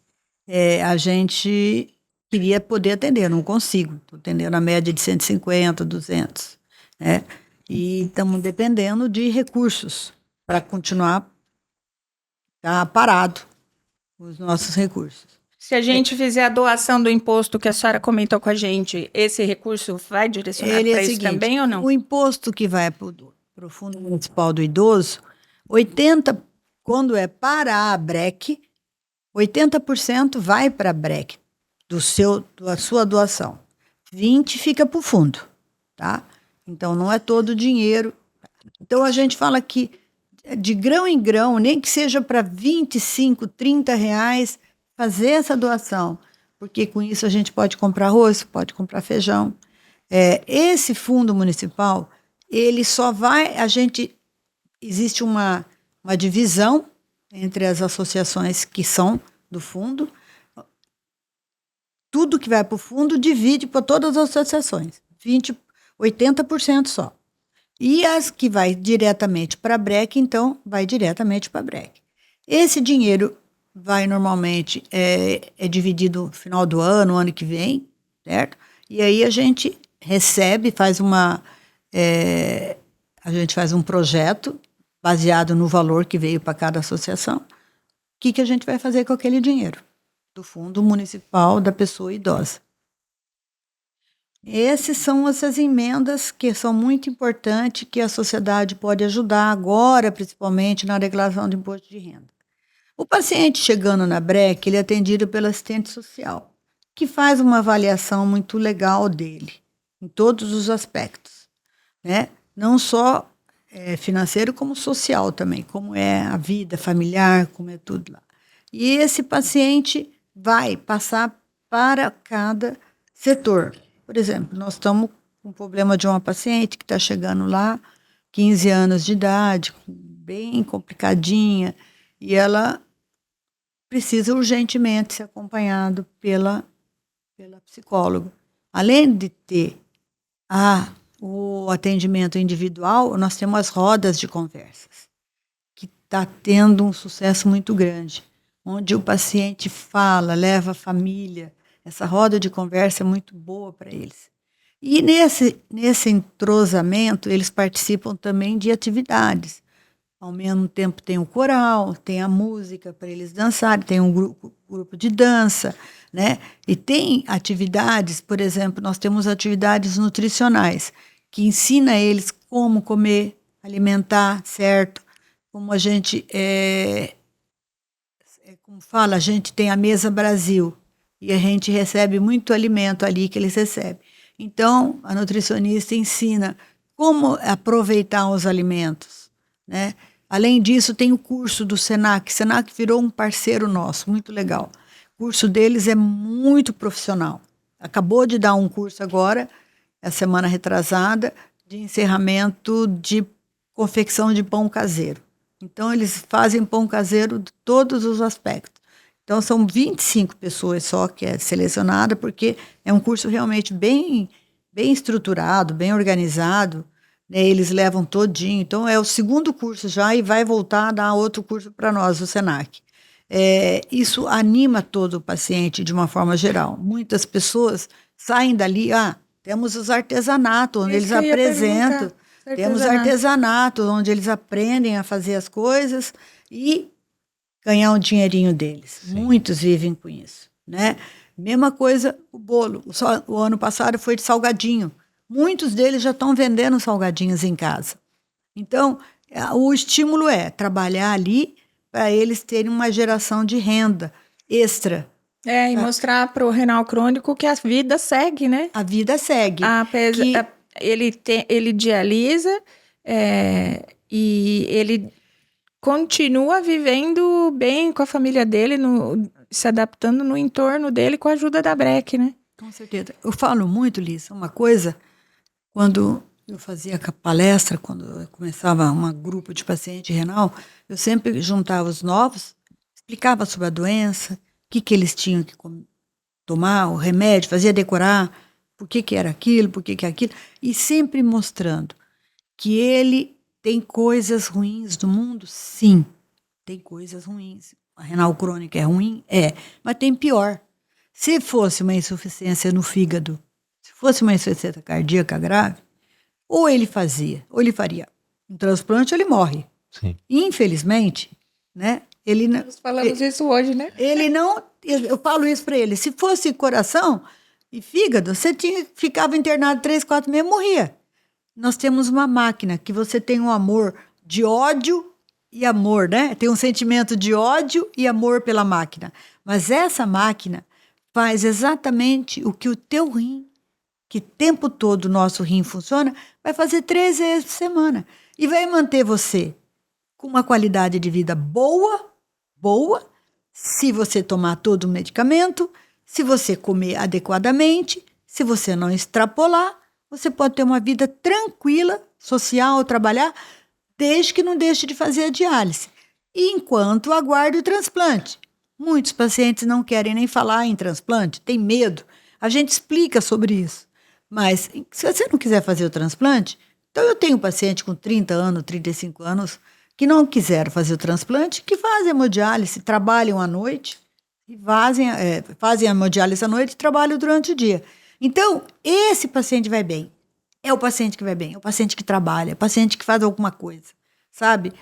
A gente... queria poder atender, não consigo. Estou atendendo a média de 150, 200. Né? E estamos dependendo de recursos para continuar parado os nossos recursos. Se a gente fizer a doação do imposto que a senhora comentou com a gente, esse recurso vai direcionado Ele é para o isso seguinte, também ou não? o imposto que vai para o Fundo Municipal do Idoso, 80, quando é para a ABREC, 80% vai para a ABREC, da sua doação. 20% fica para o fundo, tá? Então, não é todo o dinheiro. Então, a gente fala que de grão em grão, nem que seja para 25, 30 reais, fazer essa doação, porque com isso a gente pode comprar arroz, pode comprar feijão. Esse fundo municipal, ele só vai, existe uma divisão entre as associações que são do fundo, tudo que vai para o fundo divide para todas as associações, 80% só. E as que vai diretamente para a BREC, então, vai diretamente para a BREC. Esse dinheiro vai normalmente, é dividido no final do ano que vem, certo? E aí a gente recebe, a gente faz um projeto baseado no valor que veio para cada associação. O que a gente vai fazer com aquele dinheiro do Fundo Municipal da Pessoa Idosa? Essas são essas emendas que são muito importantes, que a sociedade pode ajudar agora, principalmente na declaração do imposto de renda. O paciente chegando na BREC, ele é atendido pelo assistente social, que faz uma avaliação muito legal dele, em todos os aspectos, né? Não só financeiro, como social também, como é a vida familiar, como é tudo lá. E esse paciente vai passar para cada setor. Por exemplo, nós estamos com um problema de uma paciente que está chegando lá, 15 anos de idade, bem complicadinha, e ela precisa urgentemente ser acompanhada pela psicóloga. Além de ter o atendimento individual, nós temos as rodas de conversas, que está tendo um sucesso muito grande, onde o paciente fala, leva a família. Essa roda de conversa é muito boa para eles. E nesse entrosamento, eles participam também de atividades. Ao mesmo tempo tem o coral, tem a música para eles dançarem, tem um grupo de dança, né? E tem atividades, por exemplo, nós temos atividades nutricionais, que ensina eles como comer, alimentar, certo? Como a gente, como fala, a gente tem a Mesa Brasil, e a gente recebe muito alimento ali que eles recebem. Então, a nutricionista ensina como aproveitar os alimentos, né? Além disso, tem o curso do Senac. O Senac virou um parceiro nosso, muito legal. O curso deles é muito profissional. Acabou de dar um curso agora, a semana retrasada, de encerramento de confecção de pão caseiro. Então, eles fazem pão caseiro de todos os aspectos. Então, são 25 pessoas só que é selecionada, porque é um curso realmente bem estruturado, bem organizado, né? Eles levam todinho. Então, é o segundo curso já e vai voltar a dar outro curso para nós, o Senac. Isso anima todo o paciente de uma forma geral. Muitas pessoas saem dali, temos os artesanatos, onde eles apresentam. Temos artesanato, onde eles aprendem a fazer as coisas e ganhar um dinheirinho deles. Sim. Muitos vivem com isso, né? Mesma coisa o bolo. O ano passado foi de salgadinho. Muitos deles já estão vendendo salgadinhos em casa. Então, o estímulo é trabalhar ali para eles terem uma geração de renda extra. E mostrar para o renal crônico que a vida segue, né? A vida segue. Ele dialisa e ele continua vivendo bem com a família dele, se adaptando no entorno dele com a ajuda da BREC, né? Com certeza. Eu falo muito, Liz, uma coisa, quando eu fazia palestra, quando eu começava um grupo de paciente renal, eu sempre juntava os novos, explicava sobre a doença, o que eles tinham que tomar, o remédio, fazia decorar, por que era aquilo, por que é aquilo, e sempre mostrando que ele tem coisas ruins do mundo, sim, tem coisas ruins. A renal crônica é ruim? Mas tem pior. Se fosse uma insuficiência no fígado, se fosse uma insuficiência cardíaca grave, ou ele faria um transplante ou ele morre. Sim. Infelizmente, né? Nós falamos isso hoje, né? Ele não eu falo isso para ele, se fosse coração e fígado, você ficava internado 3, 4 meses e morria. Nós temos uma máquina que você tem um amor de ódio e amor, né? Tem um sentimento de ódio e amor pela máquina. Mas essa máquina faz exatamente o que o teu rim, que o tempo todo o nosso rim funciona, vai fazer 3 vezes por semana. E vai manter você com uma qualidade de vida boa, se você tomar todo o medicamento, se você comer adequadamente, se você não extrapolar, você pode ter uma vida tranquila, social, trabalhar, desde que não deixe de fazer a diálise. E enquanto aguarda o transplante. Muitos pacientes não querem nem falar em transplante, têm medo. A gente explica sobre isso. Mas se você não quiser fazer o transplante, então eu tenho paciente com 30 anos, 35 anos, que não quiseram fazer o transplante, que fazem hemodiálise, trabalham à noite, e fazem a hemodiálise à noite e trabalham durante o dia. Então, esse paciente vai bem. É o paciente que vai bem, é o paciente que trabalha, é o paciente que faz alguma coisa, sabe?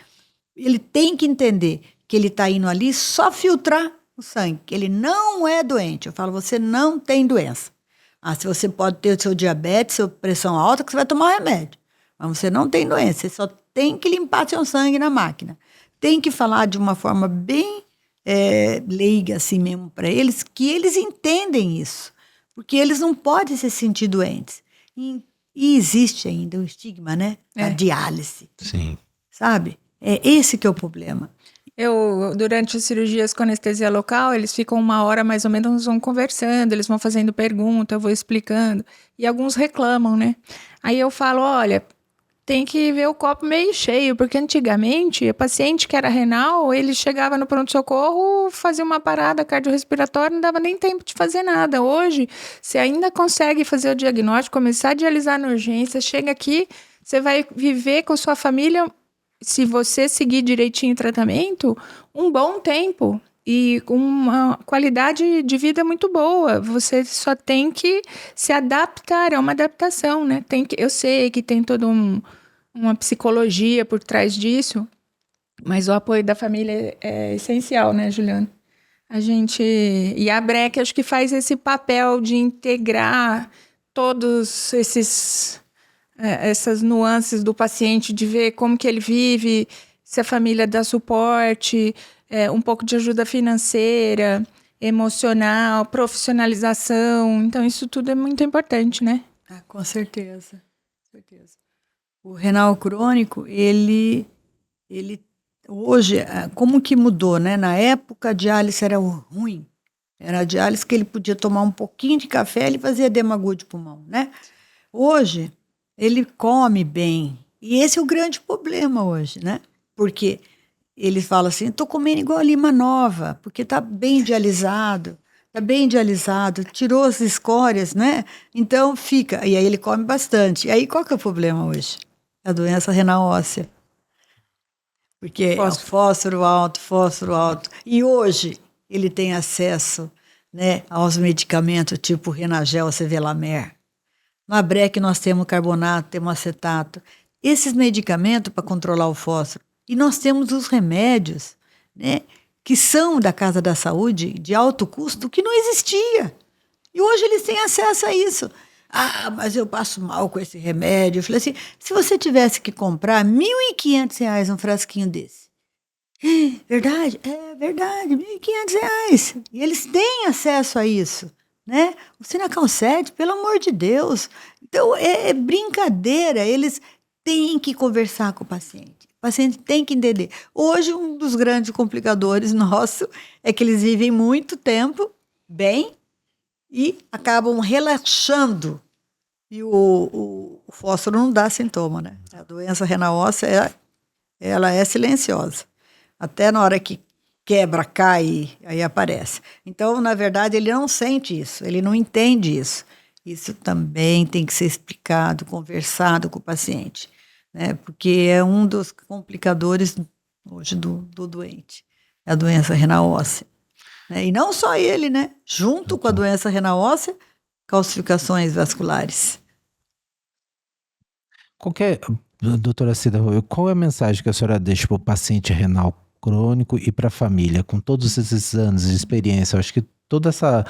Ele tem que entender que ele está indo ali só filtrar o sangue, que ele não é doente. Eu falo, você não tem doença. Se você pode ter o seu diabetes, sua pressão alta, que você vai tomar remédio. Mas você não tem doença, você só tem que limpar seu sangue na máquina. Tem que falar de uma forma bem leiga, assim mesmo, para eles, que eles entendem isso. Porque eles não podem se sentir doentes. E existe ainda o estigma, né? Da diálise. Sim. Sabe? É esse que é o problema. Durante as cirurgias com anestesia local, eles ficam 1 hora mais ou menos, vão conversando, eles vão fazendo pergunta, eu vou explicando. E alguns reclamam, né? Aí eu falo, olha, tem que ver o copo meio cheio, porque antigamente, o paciente que era renal, ele chegava no pronto-socorro, fazia uma parada cardiorrespiratória, não dava nem tempo de fazer nada. Hoje, você ainda consegue fazer o diagnóstico, começar a dialisar na urgência, chega aqui, você vai viver com a sua família, se você seguir direitinho o tratamento, um bom tempo e com uma qualidade de vida muito boa. Você só tem que se adaptar, é uma adaptação, né? Eu sei que tem toda uma psicologia por trás disso, mas o apoio da família é essencial, né, Juliana? E a Brec acho que faz esse papel de integrar todos essas nuances do paciente, de ver como que ele vive, se a família dá suporte, um pouco de ajuda financeira, emocional, profissionalização. Então, isso tudo é muito importante, né? Com certeza. O renal crônico, ele hoje, como que mudou, né? Na época, a diálise era ruim. Era a diálise que ele podia tomar um pouquinho de café, ele fazia edema agudo de pulmão, né? Hoje, ele come bem. E esse é o grande problema hoje, né? Porque ele fala assim, estou comendo igual a lima nova, porque está bem dialisado, tirou as escórias, né? Então fica, e aí ele come bastante. E aí qual que é o problema hoje? A doença renal óssea. Porque é o fósforo alto. E hoje ele tem acesso, né, aos medicamentos tipo Renagel, Sevelamer. Na Brec nós temos carbonato, temos acetato. Esses medicamentos para controlar o fósforo. E nós temos os remédios, né, que são da Casa da Saúde, de alto custo, que não existia. E hoje eles têm acesso a isso. Mas eu passo mal com esse remédio. Eu falei assim, se você tivesse que comprar R$1.500 um frasquinho desse. Verdade? É verdade, R$1.500. E eles têm acesso a isso, né? O Sinacalcete, pelo amor de Deus. Então, é brincadeira. Eles têm que conversar com o paciente. O paciente tem que entender. Hoje, um dos grandes complicadores nosso é que eles vivem muito tempo bem e acabam relaxando. E o fósforo não dá sintoma, né? A doença renal óssea, ela é silenciosa. Até na hora que quebra, cai, aí aparece. Então, na verdade, ele não sente isso, ele não entende isso. Isso também tem que ser explicado, conversado com o paciente, né? Porque é um dos complicadores hoje do doente, é a doença renal óssea. Né? E não só ele, né? Junto com a doença renal óssea, calcificações vasculares. Doutora Cida, qual é a mensagem que a senhora deixa para o paciente renal crônico e para a família, com todos esses anos de experiência? Eu acho que toda essa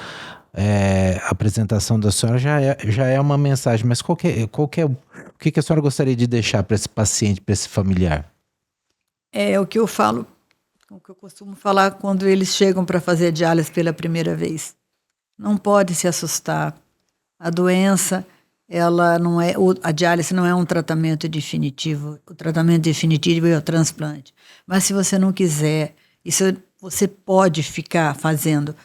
apresentação da senhora já é uma mensagem, mas o que a senhora gostaria de deixar para esse paciente, para esse familiar? É o que eu falo, o que eu costumo falar quando eles chegam para fazer a diálise pela primeira vez. Não pode se assustar. A doença, ela não é, a diálise não é um tratamento definitivo. O tratamento definitivo é o transplante. Mas se você não quiser, você pode ficar fazendo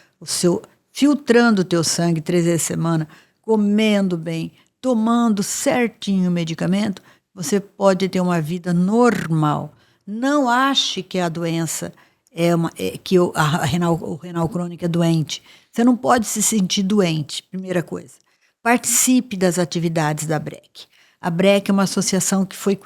filtrando o teu sangue 3 vezes por semana, comendo bem, tomando certinho o medicamento, você pode ter uma vida normal. Não ache que a doença que o renal crônico é doente. Você não pode se sentir doente, primeira coisa. Participe das atividades da BREC. A BREC é uma associação que foi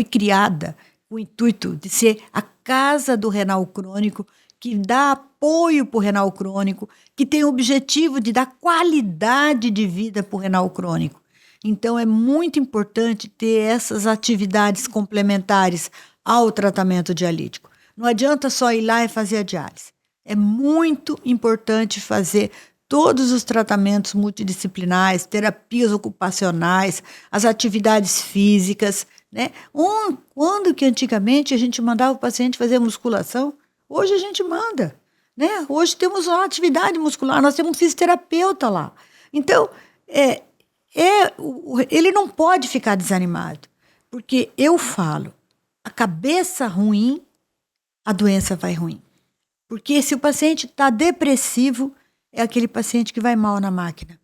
criada com o intuito de ser a casa do renal crônico, que dá apoio para o renal crônico, que tem o objetivo de dar qualidade de vida para o renal crônico. Então, é muito importante ter essas atividades complementares ao tratamento dialítico. Não adianta só ir lá e fazer a diálise. É muito importante fazer todos os tratamentos multidisciplinares, terapias ocupacionais, as atividades físicas, né? Quando que antigamente a gente mandava o paciente fazer musculação, hoje a gente manda, né? Hoje temos uma atividade muscular, nós temos um fisioterapeuta lá. Então, ele não pode ficar desanimado, porque eu falo, a cabeça ruim, a doença vai ruim. Porque se o paciente está depressivo, é aquele paciente que vai mal na máquina.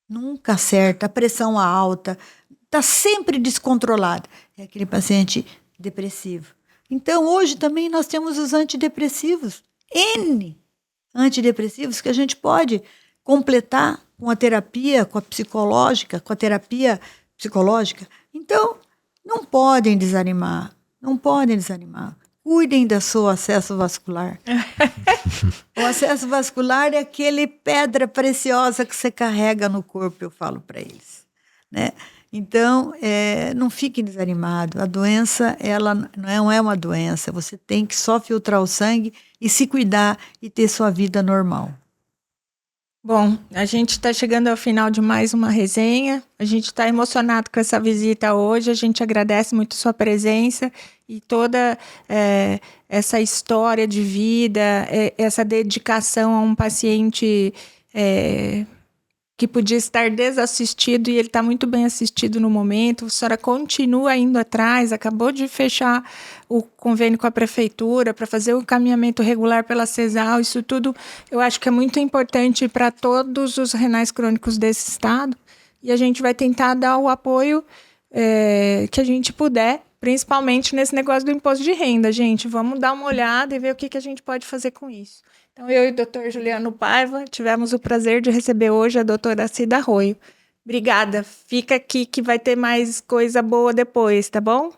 Nunca acerta, a pressão alta, está sempre descontrolado. É aquele paciente depressivo. Então, hoje também nós temos os antidepressivos. N antidepressivos que a gente pode completar com a terapia, com a terapia psicológica. Então, não podem desanimar. Não podem desanimar. Cuidem do seu acesso vascular. O acesso vascular é aquele pedra preciosa que você carrega no corpo, eu falo para eles, né? Então, não fiquem desanimados. A doença, ela não é uma doença. Você tem que só filtrar o sangue e se cuidar e ter sua vida normal. Bom, a gente está chegando ao final de mais uma resenha. A gente está emocionado com essa visita hoje. A gente agradece muito sua presença e toda essa história de vida, essa dedicação a um paciente que podia estar desassistido e ele está muito bem assistido no momento. A senhora continua indo atrás, acabou de fechar o convênio com a prefeitura para fazer o encaminhamento regular pela CESAL. Isso tudo eu acho que é muito importante para todos os renais crônicos desse estado e a gente vai tentar dar o apoio que a gente puder, principalmente nesse negócio do imposto de renda, gente. Vamos dar uma olhada e ver o que a gente pode fazer com isso. Então, eu e o Dr. Juliano Paiva tivemos o prazer de receber hoje a doutora Cida Arroio. Obrigada. Fica aqui que vai ter mais coisa boa depois, tá bom?